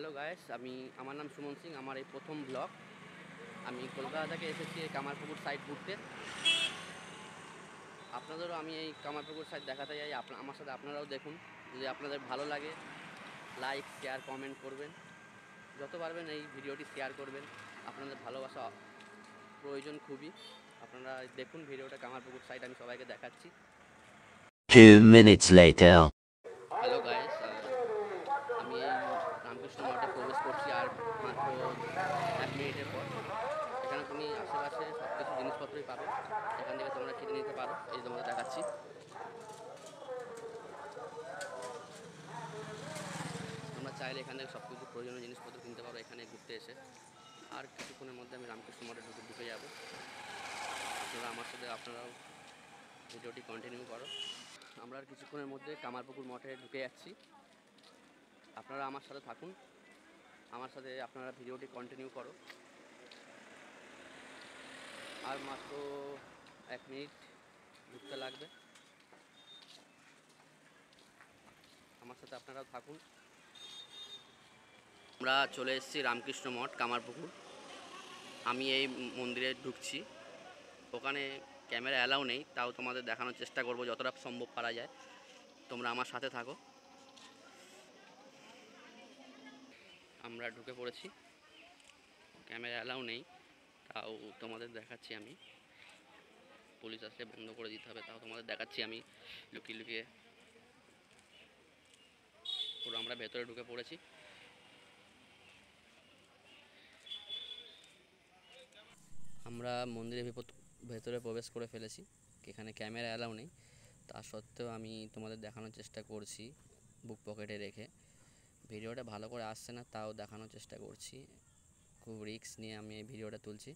Hello guys, আমার নাম সুমন সিং। আমার এই প্রথম ব্লগ। আমি কলকাতা থেকে এসেছি এই কামারপুকুর সাইড ঘুরতে। আপনাদেরও আমি এই কামারপুকুর সাইড দেখাতে যাই। আমার সাথে আপনারাও দেখুন। যদি আপনাদের ভালো লাগে, লাইক শেয়ার কমেন্ট করবেন। যত পারবেন এই ভিডিওটি শেয়ার করবেন। আপনাদের ভালোবাসা প্রয়োজন খুবই। আপনারা দেখুন ভিডিওটা, কামারপুকুর সাইড আমি সবাইকে দেখাচ্ছি। 2 minutes later. হ্যালো গাইস, আমি এই রামকৃষ্ণ মঠে প্রবেশ করছি আর মাত্র 1 মিনিটের পর। এখানে তুমি আশেপাশে সব কিছু জিনিসপত্রই পাবে, এখান থেকে তোমরা কিনে নিতে পারো। এই তোমাদের দেখাচ্ছি। তোমরা চাইলে এখান থেকে সব কিছু প্রয়োজনীয় জিনিসপত্র কিনতে পারো এখানে ঘুরতে এসে। আর কিছুক্ষণের মধ্যে আমি রামকৃষ্ণ মঠে ঢুকে যাব। আপনারা আমার সাথে আপনারাও ভিডিওটি কন্টিনিউ করো। আমরা আর কিছুক্ষণের মধ্যে কামারপুকুর মঠে ঢুকে যাচ্ছি। আপনারা আমার সাথে থাকুন, আমার সাথে আপনারা ভিডিওটি কন্টিনিউ করো। আর মাত্র 1 মিনিট ঢুকতে লাগবে। আমার সাথে আপনারাও থাকুন। আমরা চলে এসেছি রামকৃষ্ণ মঠ কামারপুকুর। আমি এই মন্দিরে ঢুকছি। ওখানে ক্যামেরা অ্যালাউ নেই, তাও তোমাদের দেখানোর চেষ্টা করব যতটা সম্ভব পারা যায়। তোমরা আমার সাথে থাকো। আমরা ঢুকে পড়েছি। ক্যামেরা অ্যালাউ নেই, তাও তোমাদের দেখাচ্ছি আমি। পুলিশ আসলে বন্ধ করে দিতে হবে, তাও তোমাদের দেখাচ্ছি আমি লুকিয়ে লুকিয়ে। পুরো আমরা ভেতরে ঢুকে পড়েছি। আমরা মন্দিরের ভেতরে প্রবেশ করে ফেলেছি। এখানে ক্যামেরা অ্যালাউ নেই, তা সত্ত্বেও আমি তোমাদের দেখানোর চেষ্টা করছি বুক পকেটে রেখে। ভিডিওটা ভালো করে আসছে না, তাও দেখানোর চেষ্টা করছি। খুব রিস্ক নিয়ে আমি এই ভিডিওটা তুলছি।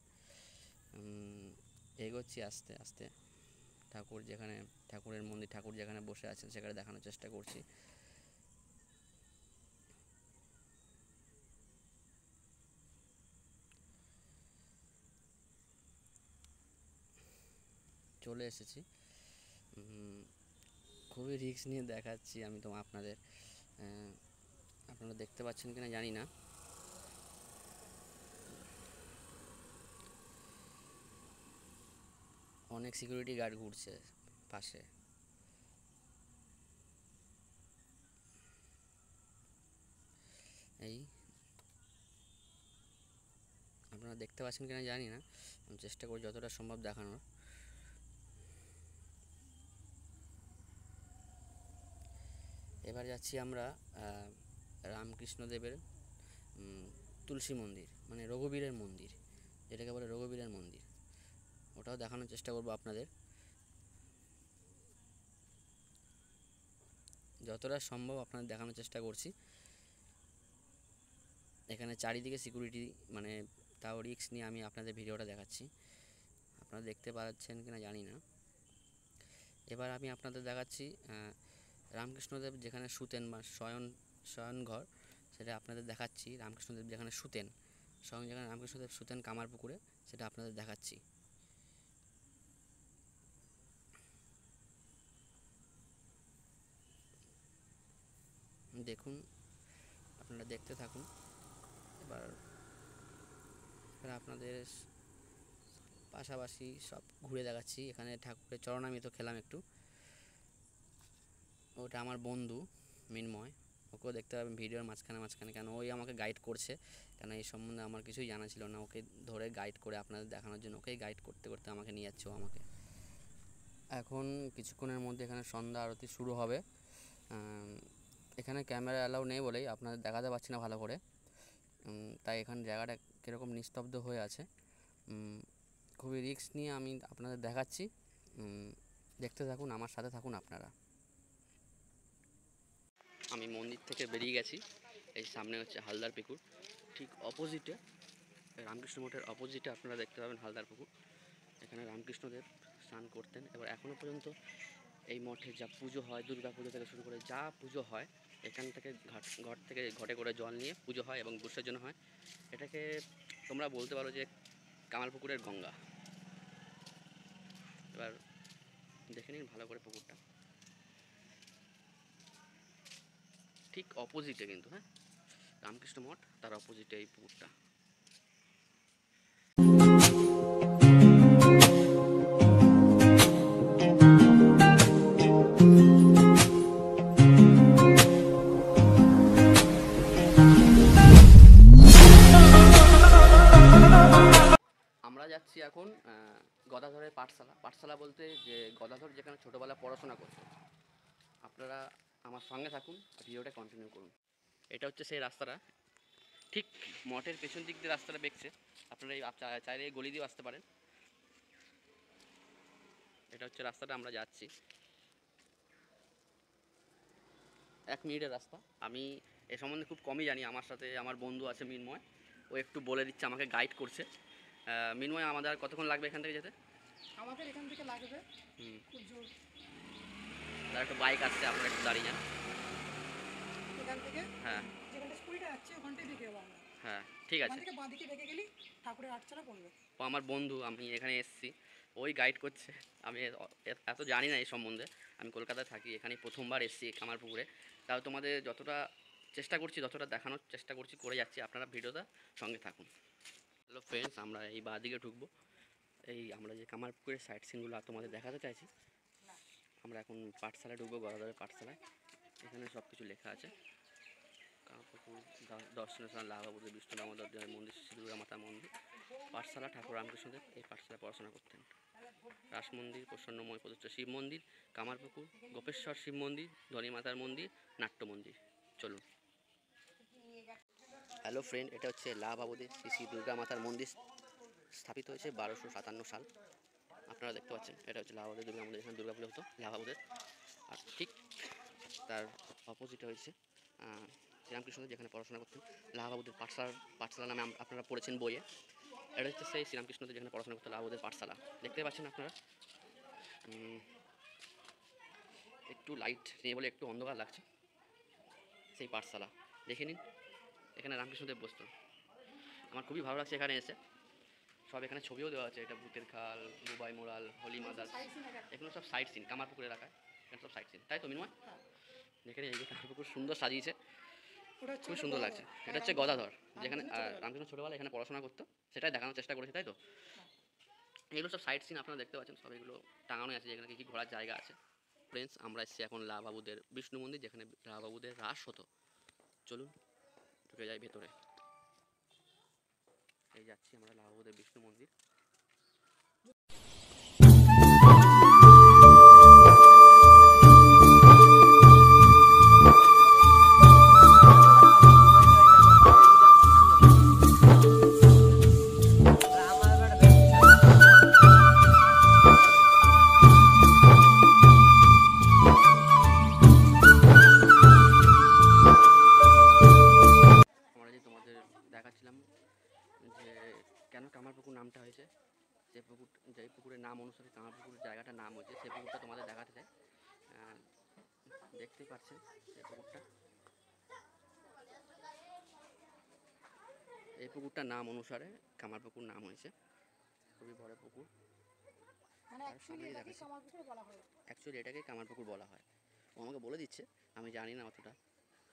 এগোচ্ছি আস্তে আস্তে। ঠাকুরের মন্দির, ঠাকুর যেখানে বসে আছেন সেখানে দেখানোর চেষ্টা করছি। চলে এসেছি। খুবই রিস্ক নিয়ে দেখাচ্ছি আমি আপনাদের। আপনারা দেখতে পাচ্ছেন কিনা জানি না। অনেক সিকিউরিটি গার্ড ঘুরছে পাশে। এই আপনারা দেখতে পাচ্ছেন কিনা জানি না, আমি চেষ্টা করি যতটা সম্ভব দেখানোর। এবার যাচ্ছি আমরা রামকৃষ্ণদেবের তুলসী মন্দির, মানে রঘুবীরের মন্দির, যেটাকে বলে রঘুবীরের মন্দির। ওটাও দেখানোর চেষ্টা করব আপনাদের যতটা সম্ভব। আপনাদের দেখানোর চেষ্টা করছি। এখানে চারিদিকে সিকিউরিটি, মানে তাও রিস্ক নিয়ে আমি আপনাদের ভিডিওটা দেখাচ্ছি। আপনারা দেখতে পাচ্ছেন কিনা জানি না। এবার আমি আপনাদের দেখাচ্ছি রামকৃষ্ণদেব যেখানে শুতেন, বা শয়ন ঘর, সেটা আপনাদের দেখাচ্ছি। রামকৃষ্ণদেব যেখানে শুতেন, স্বয়ং যেখানে রামকৃষ্ণদেব শুতেন কামারপুকুরে, সেটা আপনাদের দেখাচ্ছি। দেখুন, আপনারা দেখতে থাকুন। এবার আপনাদের পাশাপাশি সব ঘুরে দেখাচ্ছি। এখানে ঠাকুরের চরণামৃত খেলাম একটু। ওটা আমার বন্ধু মিনময়, ওকেও দেখতে পাবেন ভিডিওর মাঝখানে মাঝখানে। কেন ওই আমাকে গাইড করছে, কেন এই সম্বন্ধে আমার কিছুই জানা ছিল না। ওকে ধরে গাইড করে আপনাদের দেখানোর জন্য, ওকেই গাইড করতে করতে আমাকে নিয়ে যাচ্ছে ও আমাকে। এখন কিছুক্ষণের মধ্যে এখানে সন্ধ্যা আরতি শুরু হবে। এখানে ক্যামেরা অ্যালাউ নেই বলেই আপনাদের দেখাতে পারছি না ভালো করে, তাই এখানে জায়গাটা কীরকম নিস্তব্ধ হয়ে আছে। খুবই রিস্ক নিয়ে আমি আপনাদের দেখাচ্ছি। দেখতে থাকুন, আমার সাথে থাকুন আপনারা। আমি মন্দির থেকে বেরিয়ে গেছি। এই সামনে হচ্ছে হালদার পুকুর, ঠিক অপোজিটে, রামকৃষ্ণ মঠের অপোজিটে আপনারা দেখতে পাবেন হালদার পুকুর। এখানে রামকৃষ্ণদেব স্নান করতেন। এবার এখনও পর্যন্ত এই মঠে যা পুজো হয়, দুর্গা পুজো থেকে শুরু করে যা পুজো হয়, এখান থেকে ঘর থেকে ঘটে করে জল নিয়ে পুজো হয় এবং বিসর্জন হয়। এটাকে তোমরা বলতে পারো যে কামারপুকুরের গঙ্গা। এবার দেখে নিন ভালো করে পুকুরটা, ঠিক অপোজিটে কিন্তু। হ্যাঁ, রামকৃষ্ণ মঠ, তার অপোজিটে এই পুকুরটা। আমরা যাচ্ছি এখন গদাধরের পাঠশালা। পাঠশালা বলতে যে গদাধর যেখানে ছোটোবেলা পড়াশোনা করতো। আপনারা আমার সঙ্গে থাকুন, ভিডিওটা কন্টিনিউ করুন। এটা হচ্ছে সেই রাস্তাটা, ঠিক মঠের পেছন দিক দিয়ে রাস্তাটা বেঁকছে। আপনারা এই চাইলে এই গলি দিয়েও আসতে পারেন। এটা হচ্ছে রাস্তাটা, আমরা যাচ্ছি 1 মিনিটের রাস্তা। আমি এ সম্বন্ধে খুব কমই জানি, আমার সাথে আমার বন্ধু আছে মিনময়, ও একটু বলে দিচ্ছে, আমাকে গাইড করছে। মিনময়, আমাদের আর কতক্ষণ লাগবে এখান থেকে যেতে? আমাদের এখান থেকে লাগবে খুব জোর, তার একটা বাইক আসছে, আপনারা একটু দাঁড়িয়ে যান এখান থেকে। হ্যাঁ যেখানটা স্কুলটা যাচ্ছে ওখানটাই দেখে যাবো আমরা। হ্যাঁ ঠিক আছে। ওখান থেকে বাঁদিকে দেখে গেলি ঠাকুরের আটচালা পড়বে। ও আমার বন্ধু, আমি এখানে এসেছি, ওই গাইড করছে। আমি এত জানি না এই সম্বন্ধে, আমি কলকাতায় থাকি, এখানে প্রথমবার এসেছি কামারপুকুরে। তাও তোমাদের যতটা চেষ্টা করছি, যতটা দেখানোর চেষ্টা করছি করে যাচ্ছি, আপনারা ভিডিওটা সঙ্গে থাকুন। হ্যালো ফ্রেন্ডস, আমরা এই বাঁদিকে ঢুকবো। এই আমরা যে কামারপুকুরের সাইট সিনগুলো তোমাদের দেখাতে চাইছি। আমরা এখন পাঠশালায় ঢুকবো, গদাধরের পাঠশালায়। এখানে সব কিছু লেখা আছে। কামারপুকুর দর্শনীয় স্থান লাভাবুদের বিষ্ণু দামোদর দেবের মন্দির, শ্রী দুর্গা মাতার মন্দির, পাঠশালা ঠাকুর রামকৃষ্ণদেব এই পাঠশালায় পড়াশোনা করতেন। রাস মন্দির, প্রসন্নময় প্রতিষ্ঠিত শিব মন্দির, কামারপুকুর, গোপেশ্বর শিব মন্দির, ধনী মাতার মন্দির, নাট্য মন্দির। চলুন। হ্যালো ফ্রেন্ড, এটা হচ্ছে লাভাবুদের শ্রী শ্রী দুর্গা মাতার মন্দির, স্থাপিত হয়েছে 1257 সাল। আপনারা দেখতে পাচ্ছেন, এটা হচ্ছে লাভাবুদের দুর্গা মন্দির, এখানে দুর্গা পুজো হতো লাভাবুদের। আর ঠিক তার অপোজিটে হয়েছে শ্রীরামকৃষ্ণদেব যেখানে পড়াশোনা করতেন। লাভাবুদের পাঠশালা নামে আপনারা পড়েছেন বইয়ে। এটা হচ্ছে সেই শ্রীরামকৃষ্ণদেব যেখানে পড়াশোনা করতেন, লাভাবুদের পাঠশালা। দেখতে পাচ্ছেন আপনারা, একটু লাইট নেই বলে একটু অন্ধকার লাগছে। সেই পাঠশালা দেখে নিন, এখানে রামকৃষ্ণদেব বসতেন। আমার খুবই ভালো লাগছে এখানে এসে। সব এখানে ছবিও দেওয়া আছে, এটা ভূতের খাল, দুবাই মোড়াল, হলি মাদার, এগুলো সব সাইট সিন কামারপুকুর এলাকায়। এখানে সব সাইট সিন, তাই তো মিনময়? দেখে এই যে কামারপুকুর সুন্দর সাজিয়েছে, খুব সুন্দর লাগছে। এটা হচ্ছে গদাধর, যেখানে রামকৃষ্ণ ছোটোবেলা এখানে পড়াশোনা করতো, সেটাই দেখানোর চেষ্টা করেছে, তাই তো? এগুলো সব সাইট সিন আপনারা দেখতে পাচ্ছেন, সব এগুলো টাঙানো আছে, যেখানে কী কী ঘোরার জায়গা আছে। ফ্রেন্ডস, আমরা এসেছি এখন লাভাবুদের বিষ্ণু মন্দির, যেখানে লাভাবুদের রাস হতো। চলুন ঢুকে যাই ভেতরে। এই যাচ্ছি আমরা লাভাবুদের বিষ্ণু মন্দির। দেখাচ্ছিলাম যে কেন কামারপুকুর নামটা হয়েছে, যে পুকুরের নাম অনুসারে কামারপুকুর জায়গাটার নাম হয়েছে, সেই পুকুরটা তোমাদের দেখাতে চাই। দেখতেই পাচ্ছেন এই পুকুরটা, এই পুকুরটার নাম অনুসারে কামারপুকুর নাম হয়েছে। খুবই বড় পুকুর, অ্যাকচুয়ালি এটাকে কামারপুকুর বলা হয়। ও আমাকে বলে দিচ্ছে, আমি জানি না অতটা,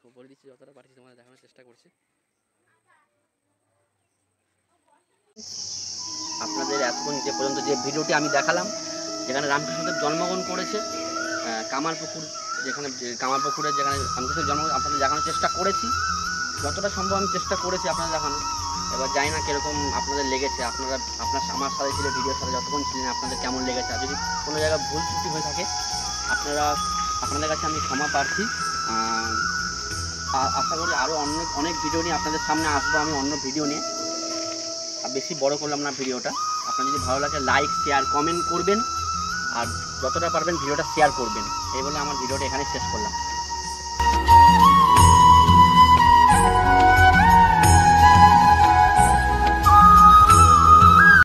ও বলে দিচ্ছে, যতটা পারছি তোমাদের দেখানোর চেষ্টা করছি। আপনাদের এখন যে পর্যন্ত যে ভিডিওটি আমি দেখালাম, যেখানে রামকৃষ্ণদেব জন্মগ্রহণ করেছে, কামারপুকুর, কামারপুকুরের যেখানে রামকৃষ্ণদেব জন্মগ্রহণ, আপনাদের দেখানোর চেষ্টা করেছি, যতটা সম্ভব আমি চেষ্টা করেছি আপনাদের দেখানোর। এবার জানি না কীরকম আপনাদের লেগেছে, আপনারা আমার সাথে ছিল, ভিডিওর সাথে যতক্ষণ ছিলেন, আপনাদের কেমন লেগেছে। আর যদি কোনো জায়গায় ভুল ত্রুটি হয়ে থাকে, আপনাদের কাছে আমি ক্ষমা প্রার্থী। আশা করি আরও অনেক ভিডিও নিয়ে আপনাদের সামনে আসবো, আমি অন্য ভিডিও নিয়ে। আর বেশি বড় করলাম না ভিডিওটা। আপনার যদি ভালো লাগে লাইক, শেয়ার, কমেন্ট করবেন, আর যতটা পারবেন ভিডিওটা শেয়ার করবেন। এই বলে আমার ভিডিওটা এখানে শেষ করলাম।